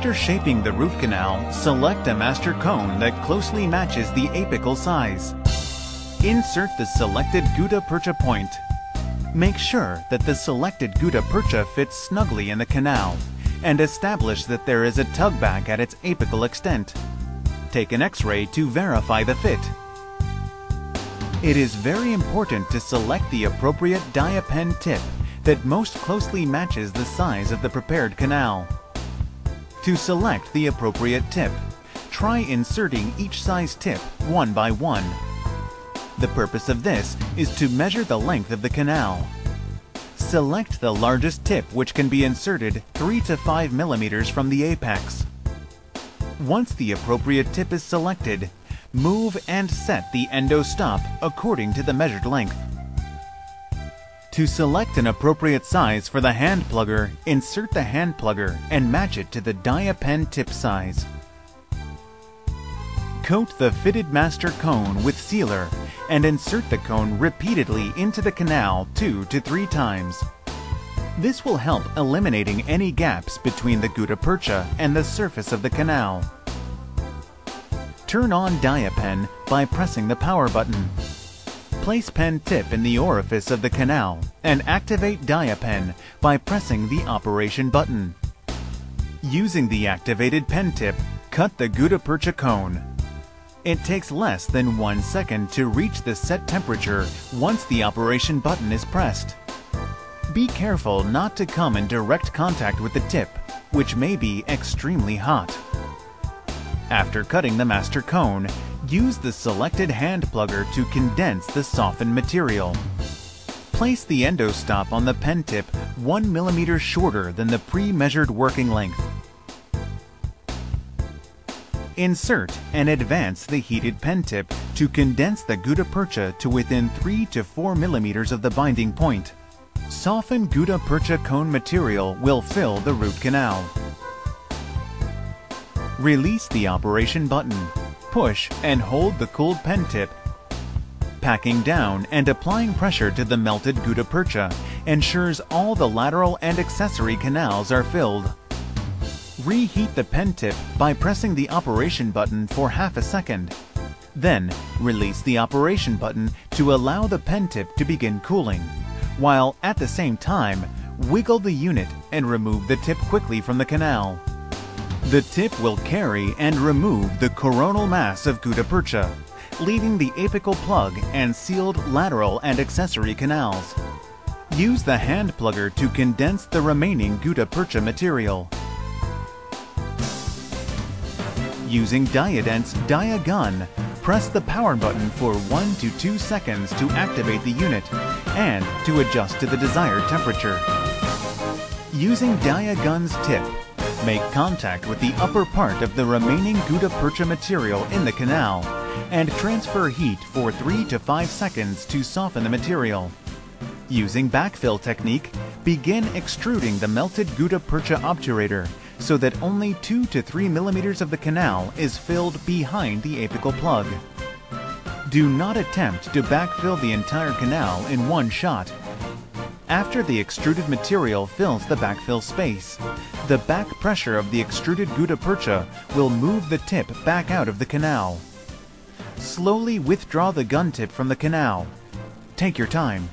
After shaping the root canal, select a master cone that closely matches the apical size. Insert the selected gutta percha point. Make sure that the selected gutta percha fits snugly in the canal, and establish that there is a tug back at its apical extent. Take an X-ray to verify the fit. It is very important to select the appropriate dia pen tip that most closely matches the size of the prepared canal. To select the appropriate tip, try inserting each size tip one by one. The purpose of this is to measure the length of the canal. Select the largest tip, which can be inserted 3 to 5 millimeters from the apex. Once the appropriate tip is selected, move and set the endo stop according to the measured length. To select an appropriate size for the hand plugger, insert the hand plugger and match it to the dia pen tip size. Coat the fitted master cone with sealer and insert the cone repeatedly into the canal 2 to 3 times. This will help eliminating any gaps between the gutta percha and the surface of the canal. Turn on dia pen by pressing the power button. Place pen tip in the orifice of the canal and activate dia pen by pressing the operation button. Using the activated pen tip, cut the gutta percha cone. It takes less than 1 second to reach the set temperature once the operation button is pressed. Be careful not to come in direct contact with the tip, which may be extremely hot. After cutting the master cone, use the selected hand plugger to condense the softened material. Place the endo stop on the pen tip 1 millimeter shorter than the pre-measured working length. Insert and advance the heated pen tip to condense the gutta percha to within 3 to 4 millimeters of the binding point. Softened gutta percha cone material will fill the root canal. Release the operation button. Push and hold the cooled pen tip. Packing down and applying pressure to the melted gutta percha ensures all the lateral and accessory canals are filled. Reheat the pen tip by pressing the operation button for half a second. Then, release the operation button to allow the pen tip to begin cooling, while at the same time, wiggle the unit and remove the tip quickly from the canal. The tip will carry and remove the coronal mass of gutta percha, leaving the apical plug and sealed lateral and accessory canals. Use the hand plugger to condense the remaining gutta percha material. Using Diadent's Dia Gun, press the power button for 1 to 2 seconds to activate the unit and to adjust to the desired temperature. Using Dia Gun's tip, make contact with the upper part of the remaining gutta percha material in the canal and transfer heat for 3 to 5 seconds to soften the material. Using backfill technique, begin extruding the melted gutta percha obturator so that only 2 to 3 millimeters of the canal is filled behind the apical plug. Do not attempt to backfill the entire canal in one shot. After the extruded material fills the backfill space, the back pressure of the extruded gutta percha will move the tip back out of the canal. Slowly withdraw the gun tip from the canal. Take your time.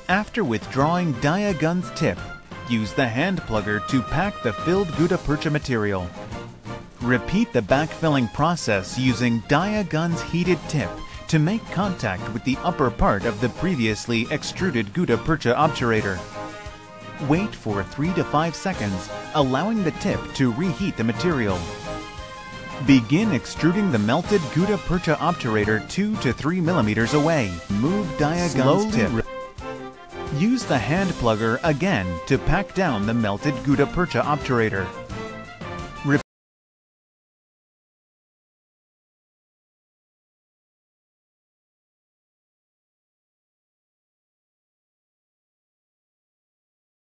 After withdrawing Dia Gun's tip, use the hand plugger to pack the filled gutta percha material. Repeat the backfilling process using Dia Gun's heated tip to make contact with the upper part of the previously extruded gutta percha obturator. Wait for 3 to 5 seconds, allowing the tip to reheat the material. Begin extruding the melted gutta percha obturator 2 to 3 millimeters away. Move Dia Gun's tip. Use the hand plugger again to pack down the melted gutta percha obturator.